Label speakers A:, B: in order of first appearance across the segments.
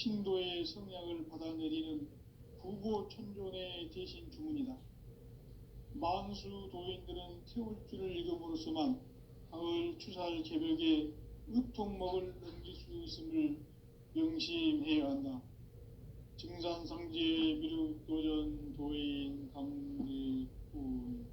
A: 신도의 성약을 받아내리는 구고천존의 대신 주문이다. 만수 도인들은 태울줄을 읽음으로써만 가을 추살 개벽에 으통먹을 넘길 수 있음을 명심해야 한다. 증산상제 미륵도전 도인 강대훈.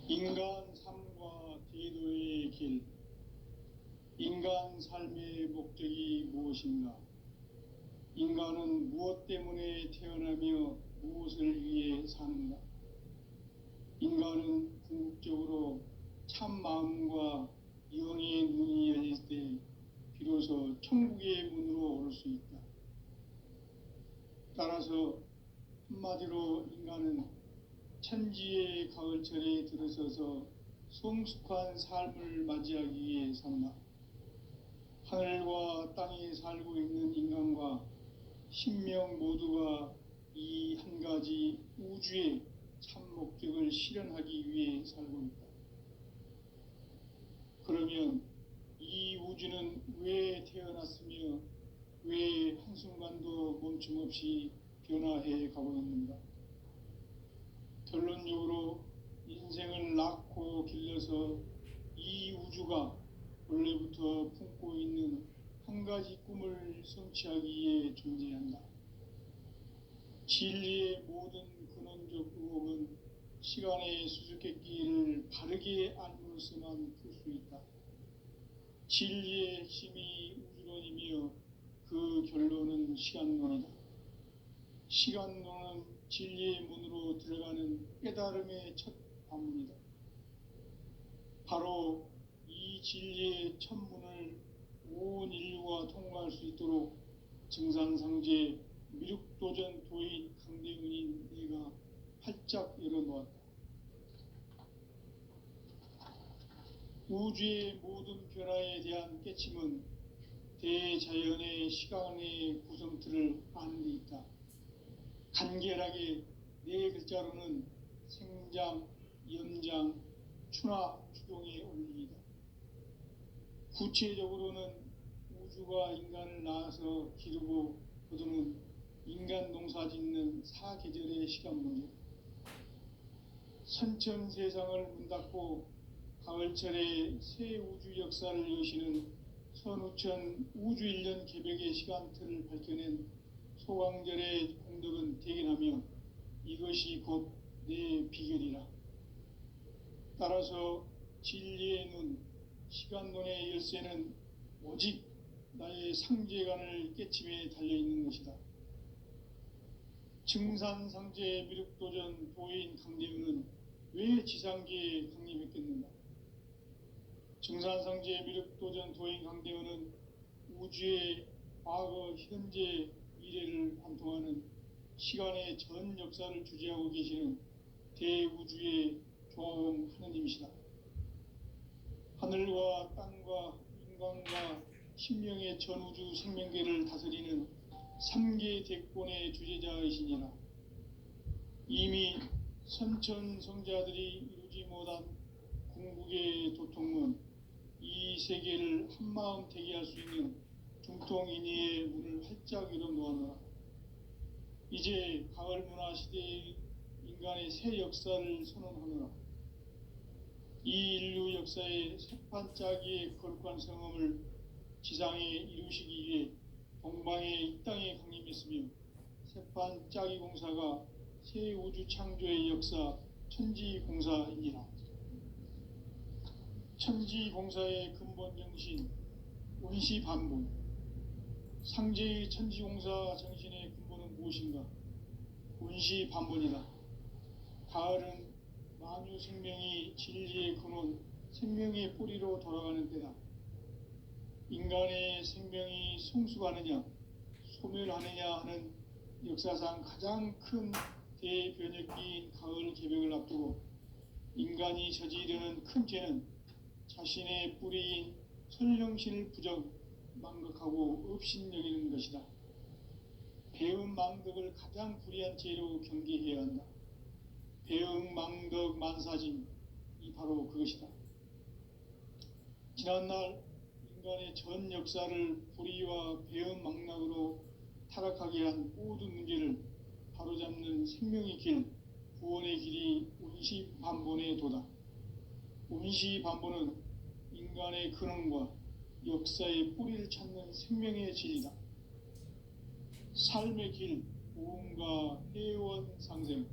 A: 인간 삶과 대도의 길. 인간 삶의 목적이 무엇인가? 인간은 무엇 때문에 태어나며 무엇을 위해 사는가? 인간은 궁극적으로 참 마음과 영의 눈이 열릴 때 비로소 천국의 문으로 오를 수 있다. 따라서 한마디로 인간은 천지의 가을철에 들어서서 성숙한 삶을 맞이하기 위해 산다. 하늘과 땅에 살고 있는 인간과 신명 모두가 이 한 가지 우주의 참 목적을 실현하기 위해 살고 있다. 그러면 이 우주는 왜 태어났으며 왜 한순간도 멈춤없이 변화해 가고 있는가? 결론적으로 인생을 낳고 길러서 이 우주가 원래부터 품고 있는 한 가지 꿈을 성취하기 위해 존재한다. 진리의 모든 근원적 의혹은 시간의 수수께끼를 바르게 알므로서만 풀 수 있다. 진리의 핵심이 우주론이며 그 결론은 시간론이다. 시간론은 진리의 문으로 들어가는 깨달음의 첫 관문이다. 바로 이 진리의 첫 문을 온 인류가 통과할 수 있도록 증산상제 미륵도전 도인 강대훈인 내가 활짝 열어놓았다. 우주의 모든 변화에 대한 깨침은 대자연의 시간의 구성틀을 아는 데 있다. 간결하게 네 글자로는 생장, 연장, 추나 추동의 원리이다. 구체적으로는 우주가 인간을 낳아서 기르고 거두는 인간 농사 짓는 사계절의 시간문이다. 선천 세상을 문 닫고 가을철에 새 우주 역사를 여시는 선우천 우주 1년 개벽의 시간틀을 밝혀낸 소강절의 공덕은 대견하며 이것이 곧 내 비결이라. 따라서 진리의 눈, 시간론의 열쇠는 오직 나의 상제관을 깨침에 달려있는 것이다. 증산상제 미륵도전 도인 강대훈은 왜 지상계에 강림했겠는가? 증산상제 미륵도전 도인 강대훈은 우주의 과거, 현재, 미래를 관통하는 시간의 전 역사를 주재하고 계시는 대우주의 조화음 하느님이시다. 하늘과 땅과 인간과 신명의 전우주 생명계를 다스리는 3계 대권의 주제자이시니라. 이미 선천성자들이 이루지 못한 궁극의 도통은 이 세계를 한마음 되게 할 수 있는 중통인의의 문을 활짝 열어놓았노라. 이제 가을 문화 시대의 인간의 새 역사를 선언하노라. 이 인류 역사의 새판짜기의 거룩한 성험을 지상에 이루시기 위해 동방의 이 땅에 강림했으며 새판짜기 공사가 새 우주 창조의 역사 천지공사이니라. 천지공사의 근본 정신 원시반본. 상제의 천지공사 정신의 근본은 무엇인가? 원시반본이다. 가을은 만유 생명이 진리의 근원, 생명의 뿌리로 돌아가는 때다. 인간의 생명이 성숙하느냐, 소멸하느냐 하는 역사상 가장 큰 대변혁기인 가을 개벽을 앞두고 인간이 저지르는 큰 죄는 자신의 뿌리인 설령신을 부정, 망각하고 업신여기는 것이다. 배운 망덕을 가장 불의한 죄로 경계해야 한다. 배응망덕 만사짐이 바로 그것이다. 지난날 인간의 전 역사를 불의와 배응망락으로 타락하게 한 모든 문제를 바로잡는 생명의 길, 구원의 길이 운시반본의 도다. 운시반본은 인간의 근원과 역사의 뿌리를 찾는 생명의 진리다. 삶의 길, 오음과 해원 상생.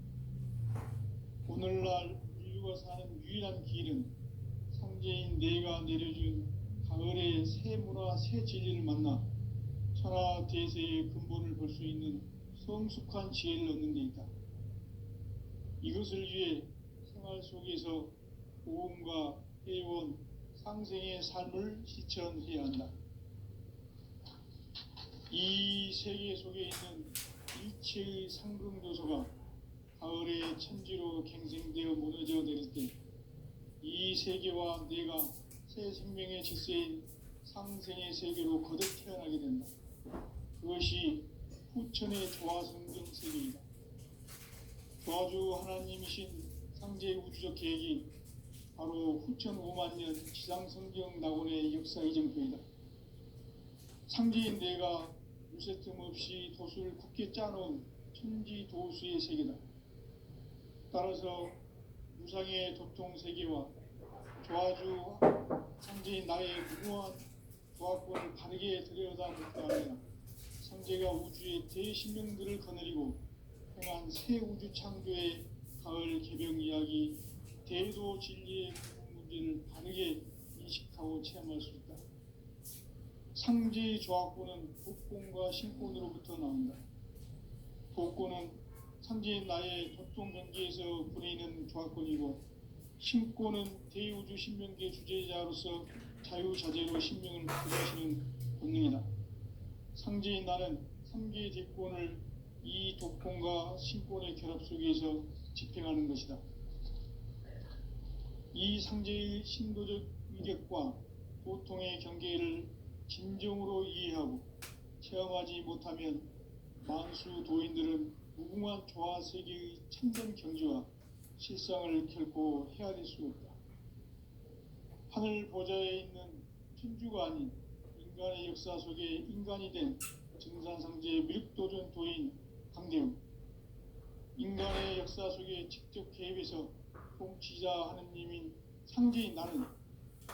A: 오늘날 인류가 사는 유일한 길은 상제인 내가 내려준 가을의 새 문화, 새 진리를 만나 천하 대세의 근본을 볼 수 있는 성숙한 지혜를 얻는 데 있다. 이것을 위해 생활 속에서 오음과 해원, 상생의 삶을 실천해야 한다. 이 세계 속에 있는 일체의 상승조소가 가을의 천지로 갱생되어 무너져 내릴 때 이 세계와 내가 새 생명의 질서인 상생의 세계로 거듭 태어나게 된다. 그것이 후천의 조화성경 세계이다. 조화주 하나님이신 상제 우주적 계획이 바로 후천 5만 년 지상성경 낙원의 역사 이정표이다. 상제인 내가 유세 틈 없이 도수를 굳게 짜놓은 천지 도수의 세계다. 따라서 무상의 도통 세계와 조화주 상제인 나의 무모한 조화권을 바르게 들여다볼 때 하면 상제가 우주의 대신명들을 거느리고 행한 새 우주 창조의 가을 개병 이야기, 대도 진리의 문제를 바르게 인식하고 체험할 수 있다. 상제의 조화권은 복권과 신권으로부터 나온다. 복권은 상제인 나의 도통 경계에서 부리는 조화권이고, 신권은 대우주 신명계 주제자로서 자유자재로 신명을 부르시는 본능이다. 상제인 나는 3개의 대권을 이 도권과 신권의 결합 속에서 집행하는 것이다. 이 상제의 신도적 위격과 도통의 경계를 진정으로 이해하고 체험하지 못하면 만수 도인들은 무궁한 조화세계의 참된 경지와 실상을 결코 헤아릴 수 없다. 하늘 보좌에 있는 천주가 아닌 인간의 역사 속에 인간이 된 증산상제의 미륵도전 도인 강대웅, 인간의 역사 속에 직접 개입해서 통치자 하느님인 상제인 나는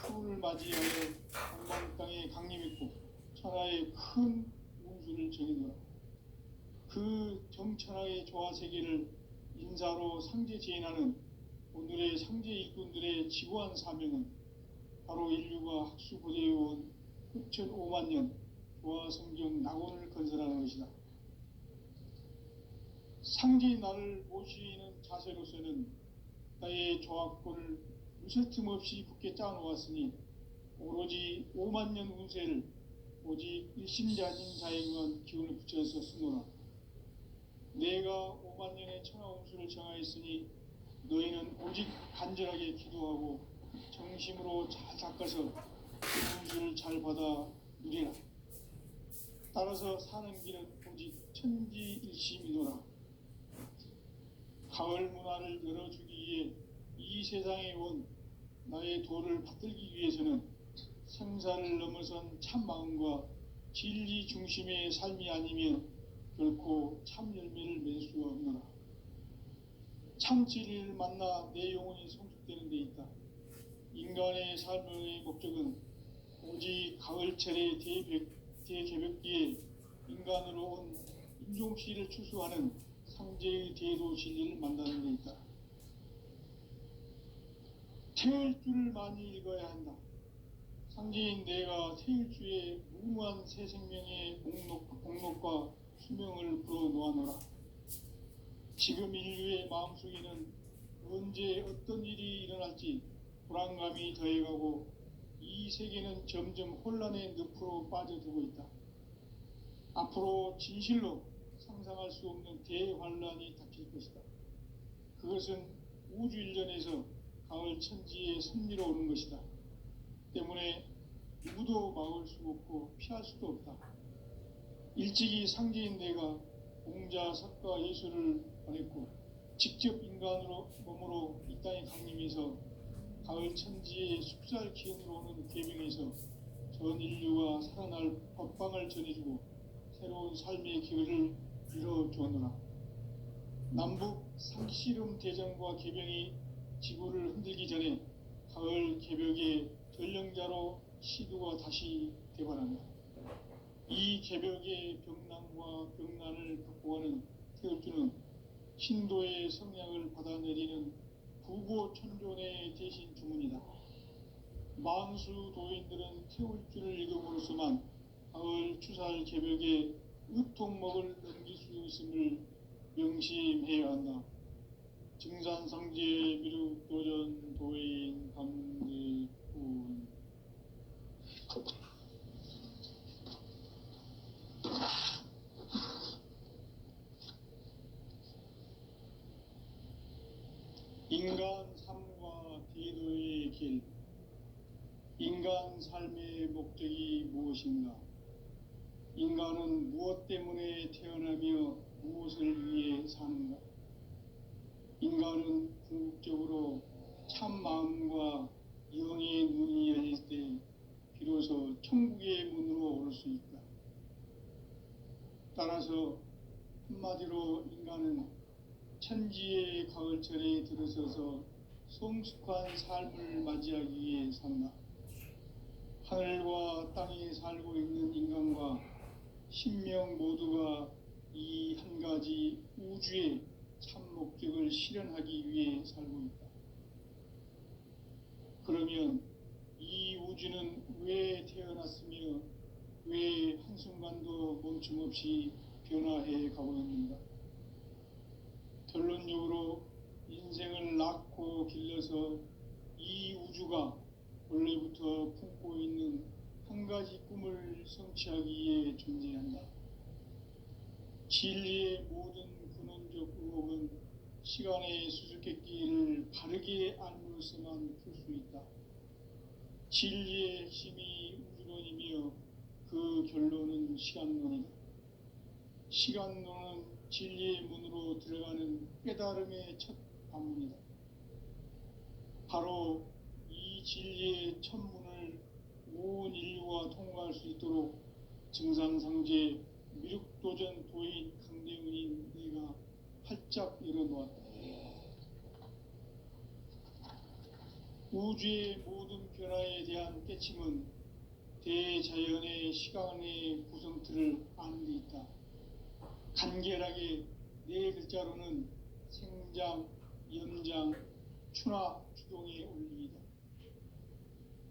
A: 추운을 맞이하여 강만 땅에 강림했고 천하의 큰 운수를 정해놓아 그 정천하의 조화세계를 인사로 상제 제인하는 오늘의 상제 일꾼들의 지구한 사명은 바로 인류가 학수고대해온 후천 5만 년 조화성경 낙원을 건설하는 것이다. 상제인 나를 모시는 자세로서는 나의 조화권을 무쇠틈 없이 굳게 짜놓았으니 오로지 5만 년 운세를 오직 일심자진 자에게만 기운을 붙여서 쓰노라. 내가 5만 년의 천하 운수를 정하였으니 너희는 오직 간절하게 기도하고 정심으로 잘 닦아서 그 운수를 잘 받아 누리라. 따라서 사는 길은 오직 천지일심이노라. 가을 문화를 열어주기 위해 이 세상에 온 나의 도를 받들기 위해서는 생사를 넘어선 참 마음과 진리 중심의 삶이 아니면 결코 참 열매를 맺을 수가 없노라. 참 진리를 만나 내 영혼이 성숙되는 데 있다. 인간의 삶의 목적은 오직 가을철의 대개벽기에 인간으로 온 인종씨를 추수하는 상제의 대도 진리를 만나는 데 있다. 태일주를 많이 읽어야 한다. 상제인 내가 태일주의 무궁한 새 생명의 목록과 수명을 불어놓아노라. 지금 인류의 마음속에는 언제 어떤 일이 일어날지 불안감이 더해가고 이 세계는 점점 혼란의 늪으로 빠져들고 있다. 앞으로 진실로 상상할 수 없는 대환란이 닥칠 것이다. 그것은 우주 일전에서 가을 천지의 섭리로 오는 것이다. 때문에 누구도 막을 수 없고 피할 수도 없다. 일찍이 상제인 내가 공자, 석가, 예수를 보냈고 직접 인간으로 몸으로 이 땅에 강림해서 가을 천지의 숲살 기운으로 오는 계명에서 전 인류가 살아날 법방을 전해주고 새로운 삶의 기회를 이뤄주었노라. 남북 상씨름 대전과 계병이 지구를 흔들기 전에 가을 개벽의 전령자로 시두가 다시 되관한다. 이 개벽의 병난과 병난을 극복하는 태울주는 신도의 성량을 받아내리는 부고천존의 대신 주문이다. 만수 도인들은 태울주를 읽음으로써만 가을 추살 개벽의 으통목을 넘길 수 있음을 명심해야 한다. 증산상제 미륵도전 도인 감리군. 인간 삶과 대도의 길. 인간 삶의 목적이 무엇인가? 인간은 무엇 때문에 태어나며 무엇을 위해 사는가? 인간은 궁극적으로 참 마음과 영의 눈이 열릴 때 비로소 천국의 문으로 오를 수 있다. 따라서 한마디로 인간은 천지의 가을철에 들어서서 성숙한 삶을 맞이하기 위해 산다. 하늘과 땅에 살고 있는 인간과 신명 모두가 이 한 가지 우주의 참 목적을 실현하기 위해 살고 있다. 그러면 이 우주는 왜 태어났으며 왜 한순간도 멈춤없이 변화해 가고 있는가? 결론적으로 인생을 낳고 길러서 이 우주가 원래부터 품고 있는 한 가지 꿈을 성취하기 위해 존재한다. 진리의 모든 근원적 의혹은 시간의 수수께끼를 바르게 알므로서만 풀 수 있다. 진리의 핵심이 우주론이며 그 결론은 시간론이다. 시간론은 진리의 문으로 들어가는 깨달음의 첫 방문이다. 바로 이 진리의 첫 문을 온 인류가 통과할 수 있도록 증산상제 미륵도전 도인 강대훈인 네가 활짝 열어놓았다. 우주의 모든 변화에 대한 깨침은 대자연의 시간의 구성틀을 아는 데 있다. 간결하게 네 글자로는 생장, 연장, 추나 추동의 원리이다.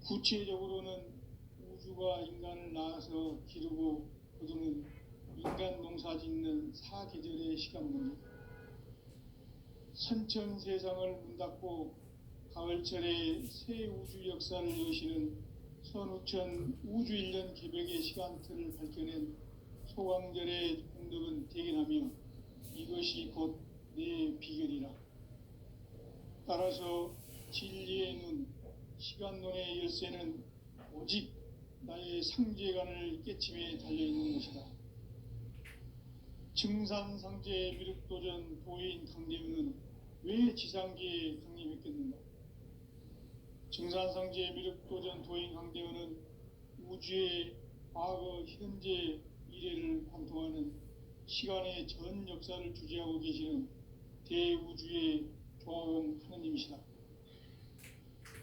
A: 구체적으로는 우주가 인간을 낳아서 기르고 거두는 인간 농사 짓는 사계절의 시간문이다. 선천 세상을 문 닫고 가을철에 새 우주 역사를 여시는 선우천 우주 1년 개벽의 시간틀을 밝혀낸 소강절의 공덕은 대견하며 이것이 곧 내 비결이라. 따라서 진리의 눈, 시간론의 열쇠는 오직 나의 상제관을 깨침에 달려있는 것이다. 증산상제 미륵도전 도인 강대훈은 왜 지상계에 강림했겠는가? 증산상제 미륵도전 도인 강대훈은 우주의 과거, 현재, 미래를 관통하는 시간의 전 역사를 주재하고 계시는 대우주의 조화공 하느님이시다.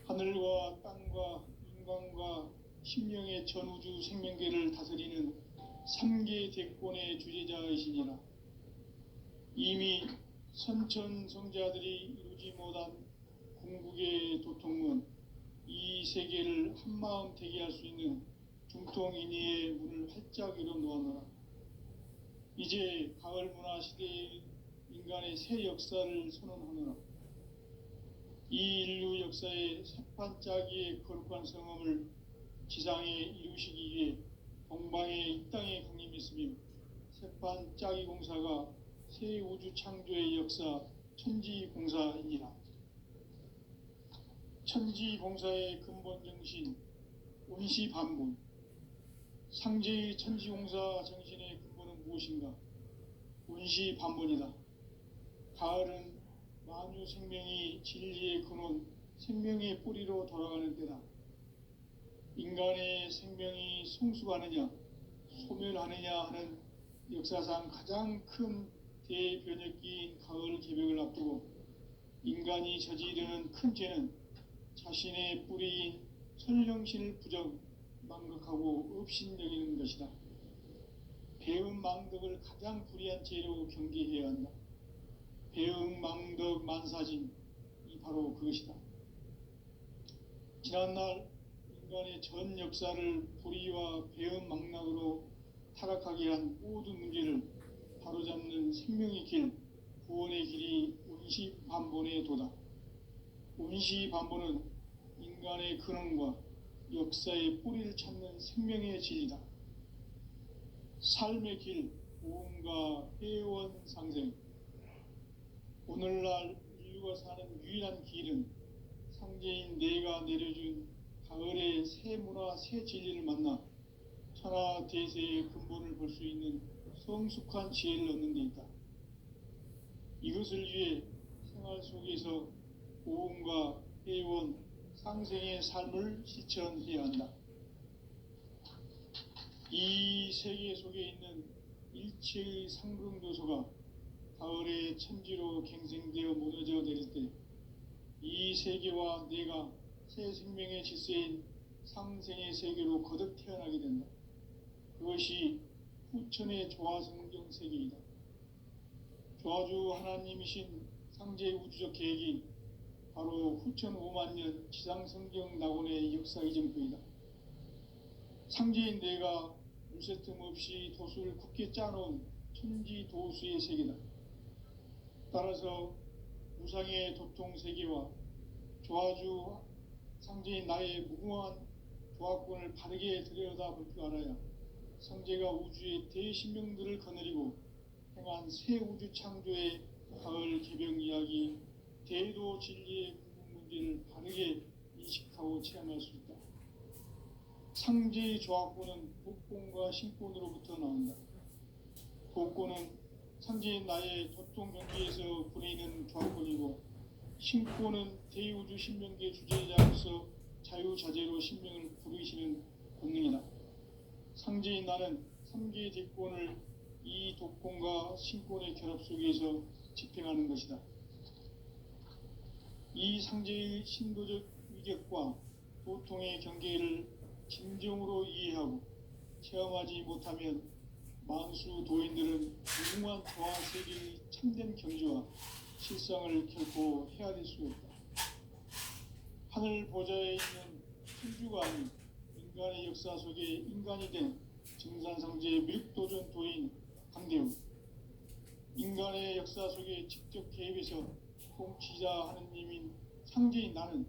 A: 하늘과 땅과 인간과 심령의 전우주 생명계를 다스리는 3계 대권의 주재자이시니라. 이미 선천성자들이 이루지 못한 궁극의 도통문, 이 세계를 한마음 되게 할 수 있는 중통인의의 문을 활짝 열어놓았노라. 이제 가을 문화 시대의 인간의 새 역사를 선언하노라. 이 인류 역사의 새판짜기의 거룩한 성험을 지상에 이루시기 위해 동방의 이 땅에 강림했으며 새판짜기 공사가 새 우주 창조의 역사 천지공사이니라. 천지공사의 근본 정신 온시반분. 상제의 천지공사 정신의 근본은 무엇인가? 온시반분이다. 가을은 만유 생명이 진리의 근원, 생명의 뿌리로 돌아가는 때다. 인간의 생명이 성숙하느냐, 소멸하느냐 하는 역사상 가장 큰 대변혁기인 가을 개벽을 앞두고 인간이 저지르는 큰 죄는 자신의 뿌리인 설령신을 부정, 망각하고 업신여기는 것이다. 배음 망덕을 가장 불의한 죄로 경계해야 한다. 배음 망덕 만사진이 바로 그것이다. 지난날 인간의 전 역사를 불의와 배음 망락으로 타락하게 한 모든 문제를 바로잡는 생명의 길, 구원의 길이 운시반본의 도다. 운시반본은 인간의 근원과 역사의 뿌리를 찾는 생명의 진리다. 삶의 길, 보험과 회원 상생. 오늘날 인류가 사는 유일한 길은 상제인 내가 내려준 가을의 새 문화, 새 진리를 만나 천하 대세의 근본을 볼 수 있는 성숙한 지혜를 얻는 데 있다. 이것을 위해 생활 속에서 보험과 회원, 상생의 삶을 실천해야 한다. 이 세계 속에 있는 일체의 상승조소가 가을의 천지로 갱생되어 무너져 내릴 때 이 세계와 내가 새 생명의 질서인 상생의 세계로 거듭 태어나게 된다. 그것이 후천의 조화성경 세계이다. 조화주 하나님이신 상제 우주적 계획이 바로 후천 5만 년 지상성경 낙원의 역사 이정표이다. 상제인 내가 물새 틈 없이 도수를 굳게 짜놓은 천지 도수의 세계다. 따라서 우상의 도통 세계와 조화주 상제인 나의 무궁한 조화권을 바르게 들여다볼 줄 알아야 상제가 우주의 대신명들을 거느리고 행한 새 우주 창조의 가을 개벽 이야기, 대도 진리의 궁극 문제를 바르게 인식하고 체험할 수 있다. 상제의 조화권은 독권과 신권으로부터 나온다. 독권은 상제인 나의 도통 경계에서 부리는 조화권이고, 신권은 대우주 신명계 주제자로서 자유자재로 신명을 부르시는 권능이다. 상제인 나는 3개의 대권을 이 독권과 신권의 결합 속에서 집행하는 것이다. 이 상제의 신도적 위격과 도통의 경계를 진정으로 이해하고 체험하지 못하면 만수 도인들은 무궁한 조화 세계의 참된 경지와 실상을 결코 헤아릴 수 없다. 하늘 보좌에 있는 천주가 아닌 인간의 역사 속에 인간이 된 증산상제의 밀도전 도인 강대우, 인간의 역사 속에 직접 개입해서 통치자 하느님인 상제인 나는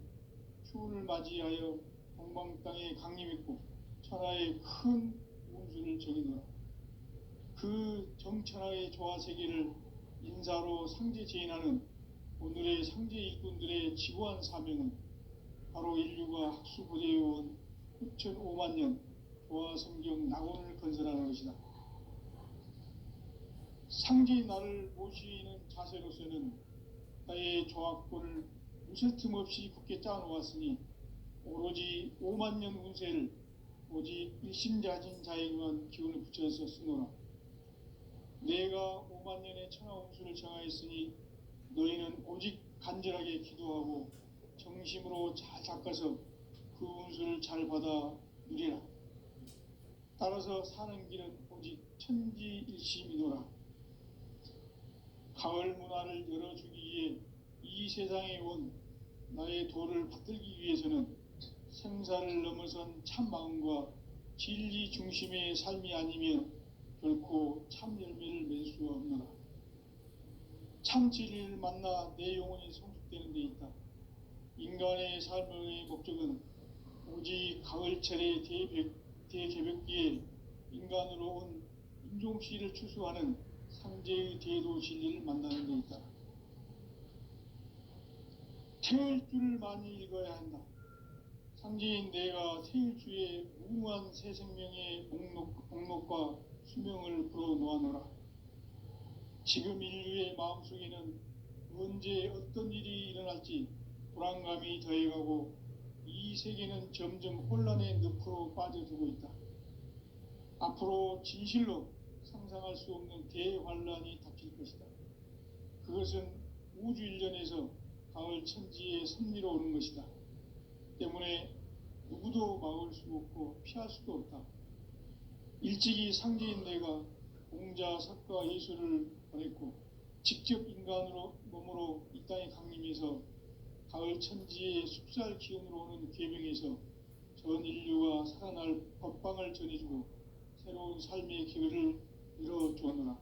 A: 추운을 맞이하여 동방 땅에 강림했고 천하의 큰 운수를 정의노라. 그 정천하의 조화 세계를 인사로 상제 제인하는 오늘의 상제 일꾼들의 지구한 사명은 바로 인류가 학수고대해온 후천 5만 년 조화 성경 낙원을 건설하는 것이다. 상제인 나를 모시는 자세로서는 나의 조화권을 무쇠틈 없이 굳게 짜놓았으니 오로지 5만 년 운세를 오직 일심자진 자에게만 기운을 붙여서 쓰노라. 내가 5만 년의 천하 운수를 정하였으니 너희는 오직 간절하게 기도하고 정심으로 잘 닦아서 그 운수를 잘 받아 누리라. 따라서 사는 길은 오직 천지일심이노라. 가을 문화를 열어주기 위해 이 세상에 온 나의 도를 받들기 위해서는 생사를 넘어선 참 마음과 진리 중심의 삶이 아니면 결코 참 열매를 맺을 수가 없노라. 참 진리를 만나 내 영혼이 성숙되는 데 있다. 인간의 삶의 목적은 오직 가을철의 대개벽기에 인간으로 온 인종씨를 추수하는 상제의 대도 진리를 만나는 데 있다. 태일주를 많이 읽어야 한다. 상제인 내가 태일주의 무궁한 새 생명의 목록과 수명을 불어놓아노라. 지금 인류의 마음속에는 언제 어떤 일이 일어날지 불안감이 더해가고 이 세계는 점점 혼란의 늪으로 빠져들고 있다. 앞으로 진실로 상상할 수 없는 대환란이 닥칠 것이다. 그것은 우주 일련에서 가을 천지의 섭리로 오는 것이다. 때문에 누구도 막을 수 없고 피할 수도 없다. 일찍이 상제인 내가 공자, 석가, 예수를 보냈고 직접 인간으로 몸으로 이 땅에 강림해서 가을 천지의 숲살 기운으로 오는 계명에서 전 인류가 살아날 법방을 전해주고 새로운 삶의 기회를 열어주었노라.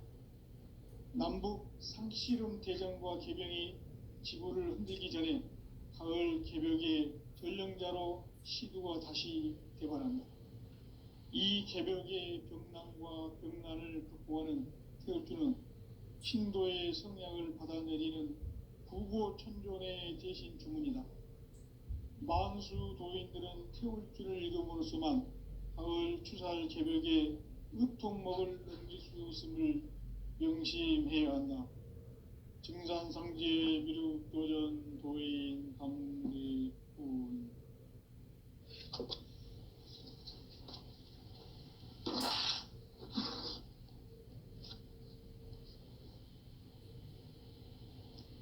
A: 남북 상씨름 대전과 계병이 지구를 흔들기 전에 가을 개벽의 전령자로 시두가 다시 개발한다. 이 개벽의 병난과 병난을 극복하는 태울주는 신도의 성향을 받아내리는 부고천존의 대신 주문이다. 만수 도인들은 태울주를 이름으로서만 가을 추살 개벽의 의통목을 넘길 수 없음을 명심해야 한다. 증산상제 미륵도전 도인 감대군.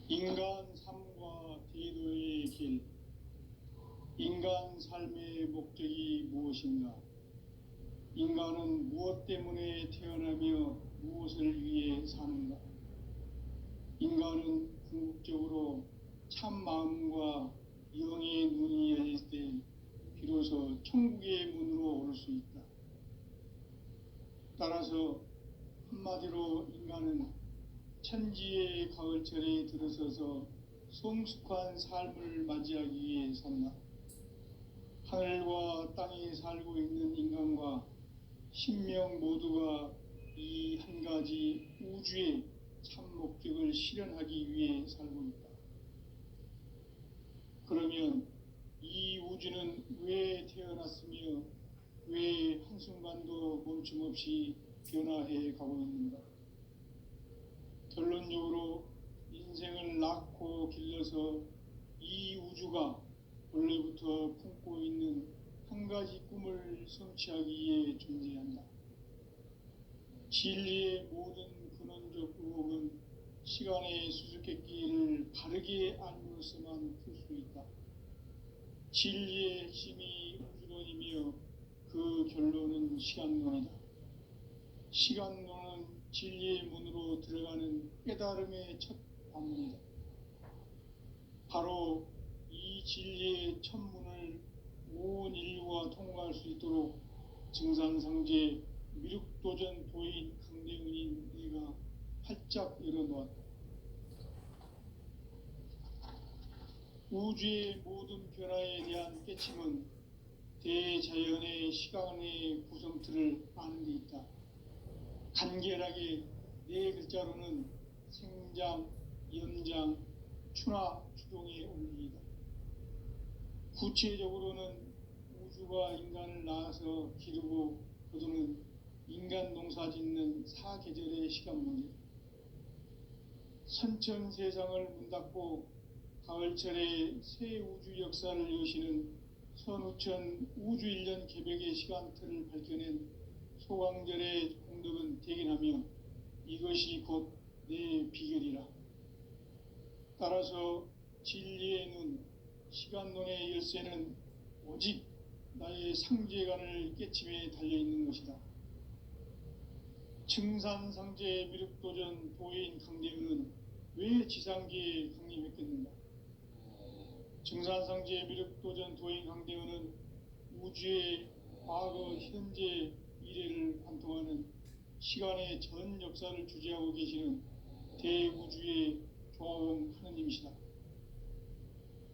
A: 인간 삶과 대도의 길. 인간 삶의 목적이 무엇인가? 인간은 무엇 때문에 태어나며 무엇을 위해 사는가? 인간은 궁극적으로 참 마음과 영의 눈이 열릴 때 비로소 천국의 문으로 오를 수 있다. 따라서 한마디로 인간은 천지의 가을철에 들어서서 성숙한 삶을 맞이하기 위해 산다. 하늘과 땅에 살고 있는 인간과 신명 모두가 이 한 가지 우주의 참 목적을 실현하기 위해 살고 있다. 그러면 이 우주는 왜 태어났으며 왜 한순간도 멈춤없이 변화해 가고 있는가? 결론적으로 인생을 낳고 길러서 이 우주가 원래부터 품고 있는 한 가지 꿈을 성취하기 위해 존재한다. 진리의 모든 근원적 의혹은 시간의 수수께끼를 바르게 알므로서만 풀 수 있다. 진리의 핵심이 우주론이며 그 결론은 시간론이다. 시간론은 진리의 문으로 들어가는 깨달음의 첫 방문이다. 바로 이 진리의 첫 문을 온 인류가 통과할 수 있도록 증산상제 미륵도전 도인 강대훈인 네가 활짝 열어놓았다. 우주의 모든 변화에 대한 깨침은 대자연의 시간의 구성틀을 아는 데 있다. 간결하게 네 글자로는 생장, 연장, 추나 추동의 원리이다. 구체적으로는 우주가 인간을 낳아서 기르고 거두는 인간 농사 짓는 사계절의 시간 문제다. 선천 세상을 문 닫고 가을철에 새 우주 역사를 여시는 선우천 우주 1년 개벽의 시간틀을 밝혀낸 소강절의 공덕은 대견하며 이것이 곧 내 비결이라. 따라서 진리의 눈, 시간론의 열쇠는 오직 나의 상제관을 깨침에 달려있는 것이다. 증산상제 미륵도전 도인 강대훈은 왜 지상계에 강림했겠는가? 증산상제 미륵도전 도인 강대훈은 우주의 과거, 현재, 미래를 관통하는 시간의 전 역사를 주재하고 계시는 대우주의 조화원 하느님이시다.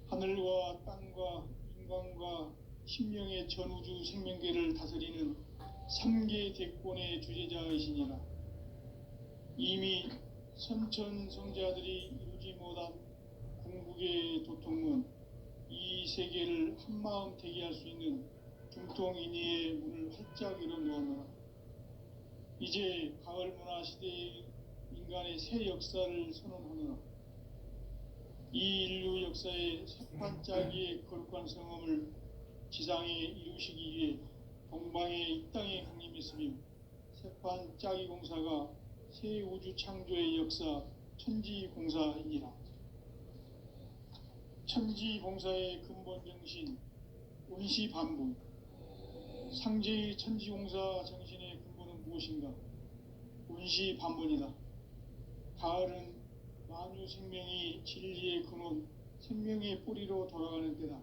A: 하늘과 땅과 인간과 신명의 전우주 생명계를 다스리는 3계 대권의 주재자이시니라. 이미 선천성자들이 이루지 못한 궁극의 도통문, 이 세계를 한마음 되게 할 수 있는 중통인의의 문을 활짝 열어놓았노라. 이제 가을 문화 시대의 인간의 새 역사를 선언하노라. 이 인류 역사의 새판짜기의 거룩한 성험을 지상에 이루시기 위해 동방에 이 땅에 강림했으며 새판짜기 공사가 새 우주 창조의 역사 천지공사이니라. 천지공사의 근본 정신 운시반분. 상제의 천지공사 정신의 근본은 무엇인가? 운시반분이다. 가을은 만유 생명이 진리의 근원, 생명의 뿌리로 돌아가는 때다.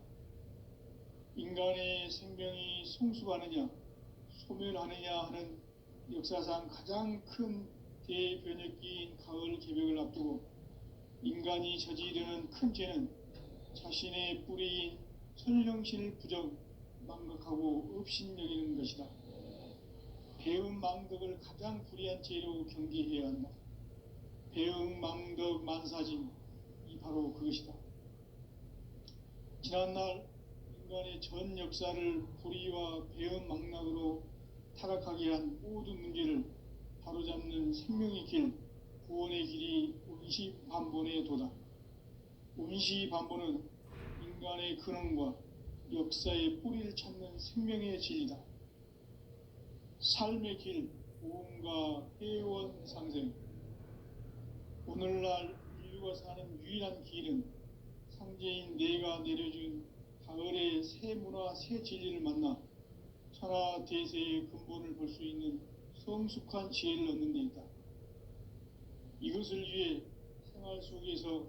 A: 인간의 생명이 성숙하느냐, 소멸하느냐 하는 역사상 가장 큰 대변혁기인 가을 개벽을 앞두고 인간이 저지르는 큰 죄는 자신의 뿌리인 선령신을 부정, 망각하고 업신여기는 것이다. 배음 망덕을 가장 불의한 죄로 경계해야 한다. 배음 망덕 만사진, 이 바로 그것이다. 지난날 인간의 전 역사를 불의와 배음 망락으로 타락하게 한 모든 문제를 바로잡는 생명의 길, 구원의 길이 운시반본의 도다. 운시반본은 인간의 근원과 역사의 뿌리를 찾는 생명의 진리다. 삶의 길, 보험과 회원 상생. 오늘날 인류가 사는 유일한 길은 상제인 내가 내려준 가을의 새 문화, 새 진리를 만나 천하 대세의 근본을 볼 수 있는 성숙한 지혜를 얻는 데 있다. 이것을 위해 생활 속에서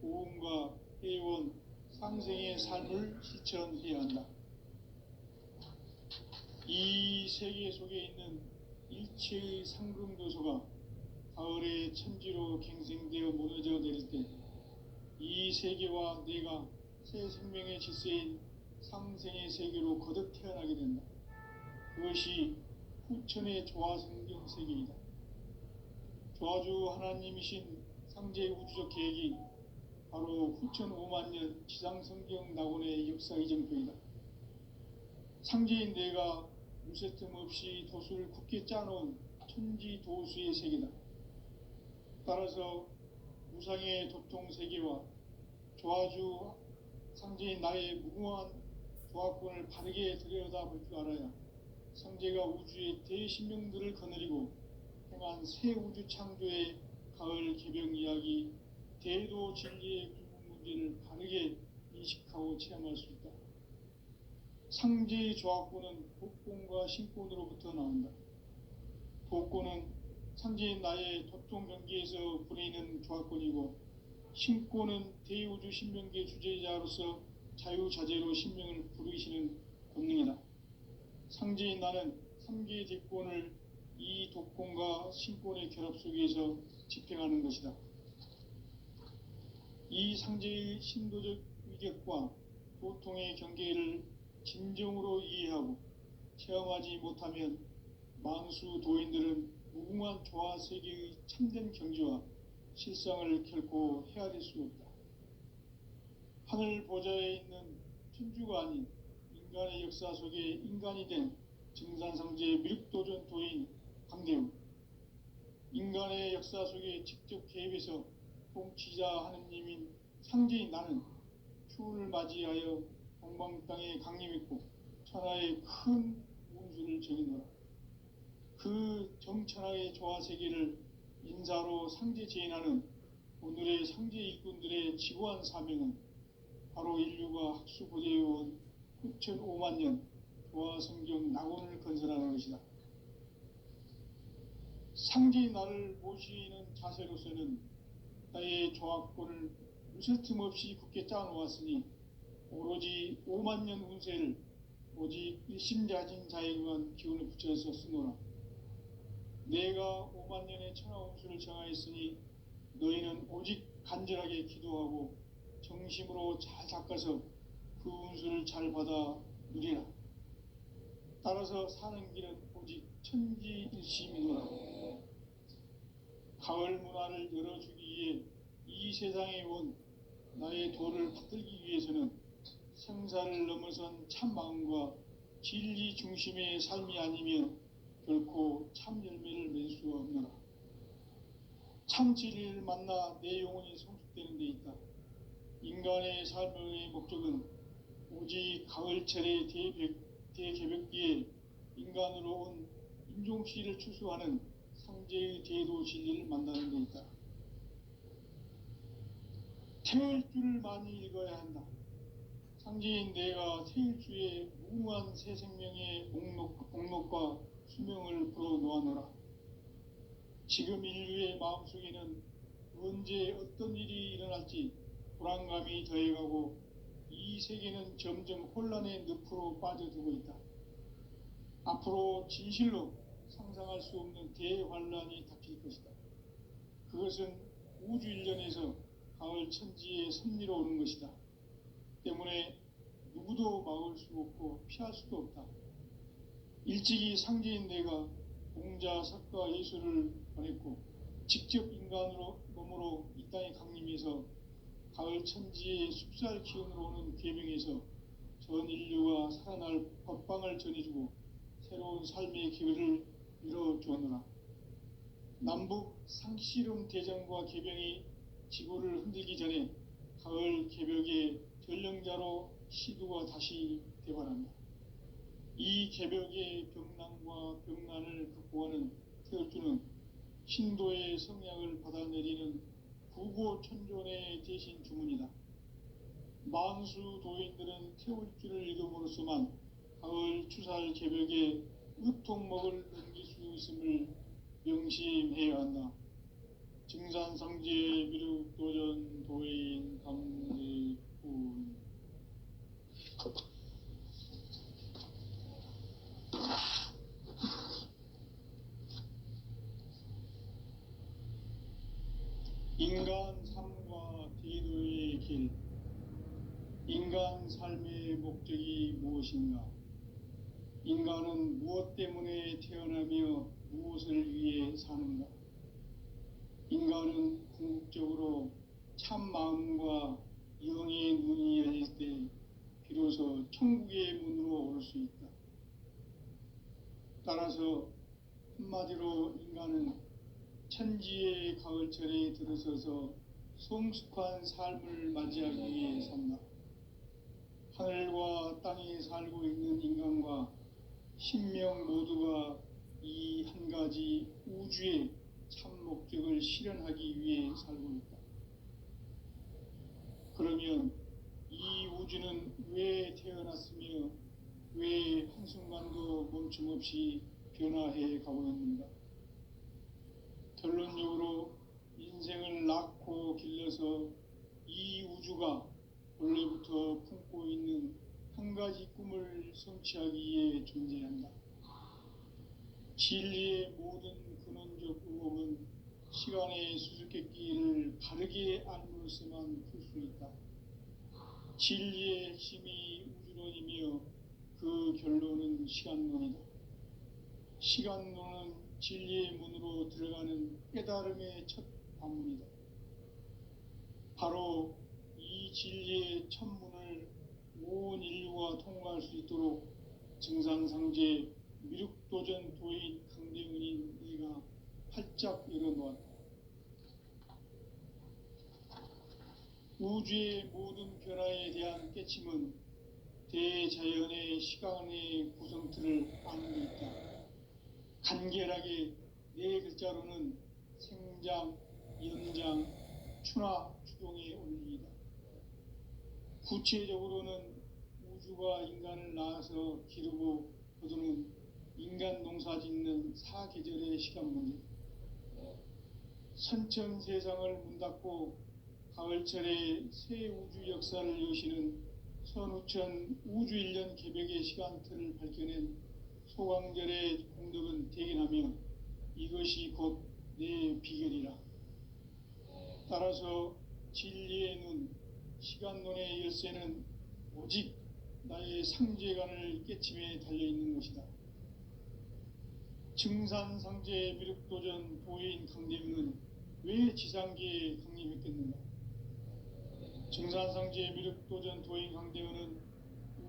A: 보험과 회원, 상생의 삶을 실천해야 한다. 이 세계 속에 있는 일체의 상금도소가 가을의 천지로 갱생되어 무너져 내릴 때 이 세계와 내가 새 생명의 질서인 상생의 세계로 거듭 태어나게 된다. 그것이 후천의 조화성경 세계이다. 조화주 하나님이신 상제의 우주적 계획이 바로 후천 5만년 지상성경 낙원의 역사 이정표이다. 상제인 내가 무쇠 틈 없이 도수를 굳게 짜놓은 천지도수의 세계다. 따라서 무상의 도통세계와 조화주 상제인 나의 무궁한 조화권을 바르게 들여다볼 줄 알아야 상제가 우주의 대신명들을 거느리고 행한 새 우주 창조의 가을 개벽 이야기, 대도 진리의 굵은 문제를 바르게 인식하고 체험할 수 있다. 상제의 조화권은 복권과 신권으로부터 나온다. 복권은 상제인 나의 도통 경계에서 부리는 조화권이고, 신권은 대우주 신명계 주제자로서 자유자재로 신명을 부르시는 본능이다. 상제인 나는 3개의 대권을 이 독권과 신권의 결합 속에서 집행하는 것이다. 이 상제의 신도적 위격과 도통의 경계를 진정으로 이해하고 체험하지 못하면 만수 도인들은 무궁한 조화 세계의 참된 경지와 실상을 결코 헤아릴 수 없다. 하늘 보좌에 있는 천주가 아닌 인간의 역사 속에 인간이 된 증산상제의 미륵도전 도인 강대우, 인간의 역사 속에 직접 개입해서 통치자 하느님인 상제인 나는 추운을 맞이하여 동방 땅에 강림했고 천하의 큰 운수를 정의노라. 그 정천하의 조화세계를 인사로 상제 제인하는 오늘의 상제 일꾼들의 지고한 사명은 바로 인류가 학수고대해온 후천 5만년 조화성경 낙원을 건설하는 것이다. 상제인 나를 모시는 자세로서는 나의 조화권을 무쇠 틈 없이 굳게 짜놓았으니 오로지 5만년 운세를 오직 일심자진 자에게만 기운을 붙여서 쓰노라. 내가 5만년의 천하 운수를 정하였으니 너희는 오직 간절하게 기도하고 정심으로 잘 닦아서 그 운수를 잘 받아 누리라. 따라서 사는 길은 오직 천지일심이노라. 가을 문화를 열어주기 위해 이 세상에 온 나의 도를 받들기 위해서는 생사를 넘어선 참 마음과 진리 중심의 삶이 아니면 결코 참 열매를 맺을 수가 없노라. 참 진리를 만나 내 영혼이 성숙되는 데 있다. 인간의 삶의 목적은 오직 가을철의 대개벽기에 인간으로 온 인종시를 추수하는 상제의 대도 진리를 만나는 데 있다. 태을 줄을 많이 읽어야 한다. 상제인 내가 태일주의 무궁한 새 생명의 목록과 수명을 불어놓아노라. 지금 인류의 마음속에는 언제 어떤 일이 일어날지 불안감이 더해가고 이 세계는 점점 혼란의 늪으로 빠져들고 있다. 앞으로 진실로 상상할 수 없는 대환란이 닥칠 것이다. 그것은 우주 일련에서 가을 천지의 섭리로 오는 것이다. 때문에 누구도 막을 수 없고 피할 수도 없다. 일찍이 상제인 내가 공자, 석가, 예수를 보냈고 직접 인간으로 몸으로 이 땅에 강림해서 가을 천지의 숲살 기운으로 오는 계명에서 전 인류가 살아날 법방을 전해주고 새로운 삶의 기회를 열어주었노라. 남북 상씨름 대전과 개병이 지구를 흔들기 전에 가을 개벽의 전령자로 시두가 다시 대발한다. 이 개벽의 병난과 병난을 극복하는 태울주는 신도의 성약을 받아내리는 구고천존의 대신 주문이다. 만수 도인들은 태울주를 읽음으로써만 가을 추살 개벽의 으통목을 넘길 수 있음을 명심해야 한다. 증산상제 미륵도전 도인 강제군. 인간 삶과 대도의 길. 인간 삶의 목적이 무엇인가? 인간은 무엇 때문에 태어나며 무엇을 위해 사는가? 인간은 궁극적으로 참 마음과 영의 눈이 열릴 때 비로소 천국의 문으로 올 수 있다. 따라서 한마디로 인간은 천지의 가을철에 들어서서 성숙한 삶을 맞이하기 위해 산다. 하늘과 땅에 살고 있는 인간과 신명 모두가 이 한 가지 우주의 참 목적을 실현하기 위해 살고 있다. 그러면 이 우주는 왜 태어났으며 왜 한순간도 멈춤없이 변화해 가고 있는가? 결론적으로 인생을 낳고 길러서 이 우주가 원래부터 품고 있는 한 가지 꿈을 성취하기 위해 존재한다. 진리의 모든 근원적 의혹은 시간의 수수께끼를 바르게 알므로서만 풀 수 있다. 진리의 핵심이 우주론이며 그 결론은 시간론이다. 시간론은 진리의 문으로 들어가는 깨달음의 첫 관문이다. 바로 이 진리의 첫 문을 온 인류가 통과할 수 있도록 증산상제 미륵도전 도인 강대은인 네가 활짝 열어놓았다. 우주의 모든 변화에 대한 깨침은 대자연의 시간의 구성틀을 아는 데 있다. 간결하게 네 글자로는 생장, 연장, 추나 추동의 원리이다. 구체적으로는 우주가 인간을 낳아서 기르고 거두는 인간 농사 짓는 사계절의 시간 문제. 선천 세상을 문 닫고 가을철에 새 우주 역사를 여시는 선우천 우주 1년 개벽의 시간틀을 밝혀낸 소강절의 공덕은 대견하며 이것이 곧 내 비결이라. 따라서 진리의 눈, 시간론의 열쇠는 오직 나의 상제관을 깨침에 달려있는 것이다. 증산상제 미륵도전 도인 강대은은 왜 지상계에 강림했겠는가? 증산상제 미륵도전 도인 강대은은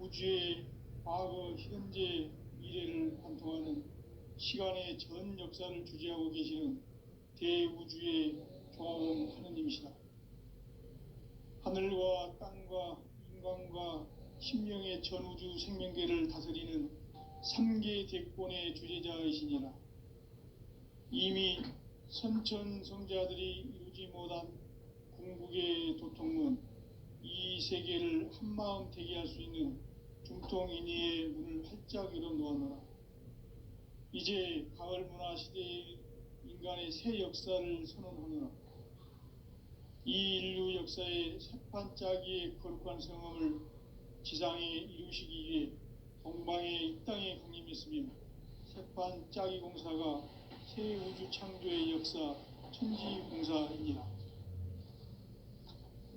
A: 우주의 과거, 현재, 미래를 관통하는 시간의 전 역사를 주재하고 계시는 대우주의 조화로운 하느님이시다. 하늘과 하늘과 땅과 인간과 신명의 전우주 생명계를 다스리는 삼계 대권의 주재자이시니라. 이미 선천성자들이 이루지 못한 궁극의 도통문, 이 세계를 한마음 되게 할 수 있는 중통인의의 문을 활짝 열어 놓았노라. 이제 가을 문화 시대의 인간의 새 역사를 선언하노라. 이 인류 역사의 새판짜기의 거룩한 성험을 지상에 이루시기 위해 동방의 이 땅에 강림했으며, 새판짜기 공사가 새 우주 창조의 역사 천지공사이니라.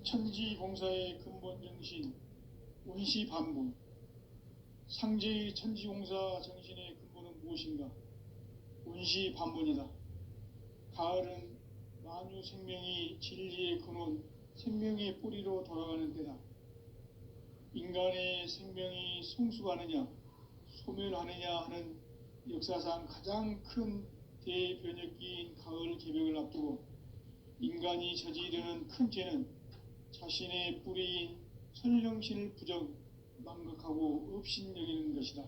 A: 천지공사의 근본 정신 운시반분, 상제의 천지공사 정신의 근본은 무엇인가? 운시반분이다. 가을은 만유 생명이 진리의 근원, 생명의 뿌리로 돌아가는 때다. 인간의 생명이 성숙하느냐 소멸하느냐 하는 역사상 가장 큰 대변혁기인 가을 개벽을 앞두고 인간이 저지르는 큰 죄는 자신의 뿌리인 선령신을 부정, 망각하고 업신여기는 것이다.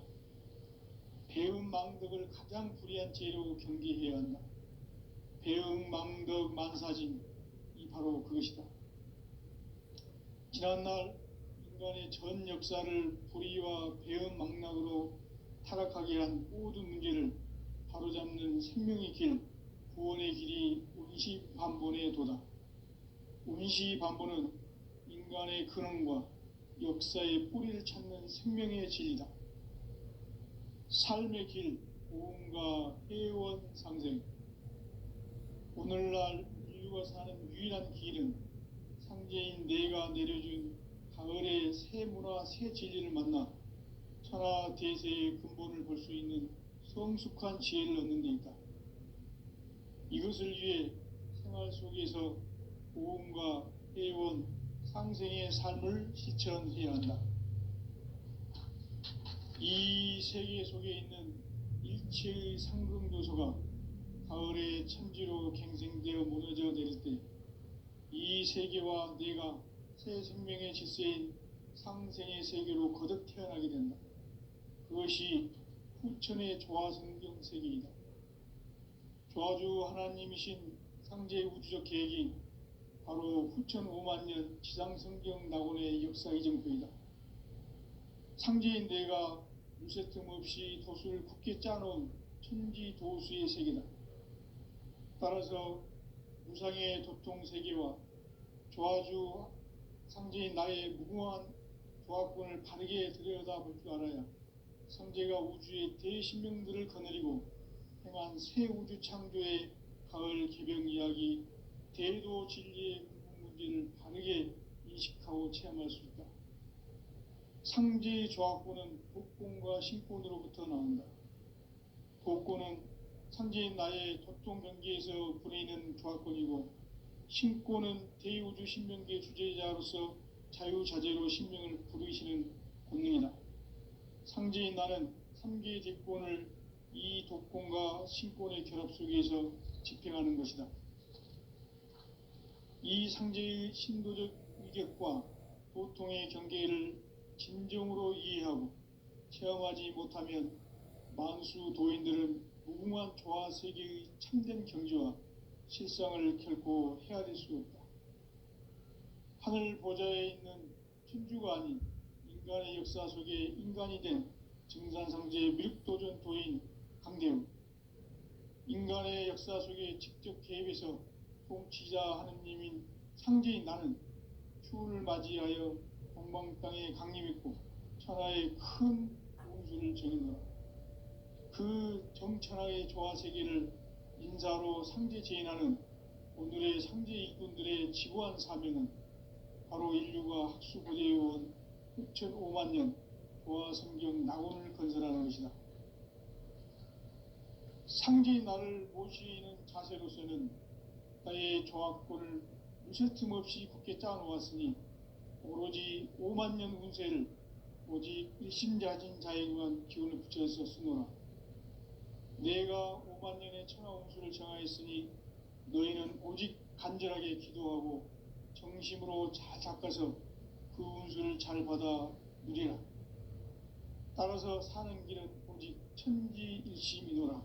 A: 배음 망덕을 가장 불의한 죄로 경계해야 한다. 배음 망덕 만사진, 이 바로 그것이다. 지난날 인간의 전 역사를 불의와 배음 망락으로 타락하게 한 모든 문제를 바로잡는 생명의 길, 구원의 길이 운시반본의 도다. 운시반본은 인간의 근원과 역사의 뿌리를 찾는 생명의 진리다. 삶의 길, 오음과 회원 상생. 오늘날 인류가 사는 유일한 길은 상제인 내가 내려준 가을의 새 문화, 새 진리를 만나 천하 대세의 근본을 볼 수 있는 성숙한 지혜를 얻는 데 있다. 이것을 위해 생활 속에서 오음과 회원, 상생의 삶을 실천해야 한다. 이 세계 속에 있는 일체의 상승요소가 가을의 천지로 갱생되어 무너져 내릴 때 이 세계와 내가 새 생명의 질서인 상생의 세계로 거듭 태어나게 된다. 그것이 후천의 조화성경 세계이다. 조화주 하나님이신 상제의 우주적 계획이 바로 후천 5만 년 지상성경 낙원의 역사 이정표이다. 상제인 내가 무쇠틈 없이 도수를 굳게 짜놓은 천지 도수의 세계다. 따라서 무상의 도통 세계와 조화주 상제인 나의 무궁한 조화권을 바르게 들여다볼 줄 알아야 상제가 우주의 대신명들을 거느리고 행한 새 우주 창조의 가을 개병 이야기, 대도 진리의 궁극 문제를 바르게 인식하고 체험할 수 있다. 상제의 조화권은 독권과 신권으로부터 나온다. 독권은 상제인 나의 도통 경계에서 부리는 조화권이고, 신권은 대우주 신명계 주제자로서 자유자재로 신명을 부르시는 권능이다. 상제인 나는 3개의 대권을 이 독권과 신권의 결합 속에서 집행하는 것이다. 이 상제의 신도적 위격과 도통의 경계를 진정으로 이해하고 체험하지 못하면 만수 도인들은 무궁한 조화 세계의 참된 경지와 실상을 결코 헤아릴 수 없다. 하늘 보좌에 있는 천주가 아닌 인간의 역사 속에 인간이 된 증산상제의 미륵도전 도인 강대우, 인간의 역사 속에 직접 개입해서 통치자 하느님인 상제인 나는 추운을 맞이하여 동방 땅에 강림했고 천하의 큰 운수를 정했노라. 그 정천하의 조화 세계를 인사로 상제 제인하는 오늘의 상제 일꾼들의 지구한 사명은 바로 인류가 학수고대해온 후천 5만 년 조화 성경 낙원을 건설하는 것이다. 상제의 나를 모시는 자세로서는 나의 조화권을 무쇠틈 없이 굳게 짜놓았으니 오로지 5만 년 운세를 오직 일심자진 자에게만 기운을 붙여서 쓰노라. 내가 5만 년의 천하 운수를 정하였으니 너희는 오직 간절하게 기도하고 정심으로 잘 닦아서 그 운수를 잘 받아 누리라. 따라서 사는 길은 오직 천지일심이노라.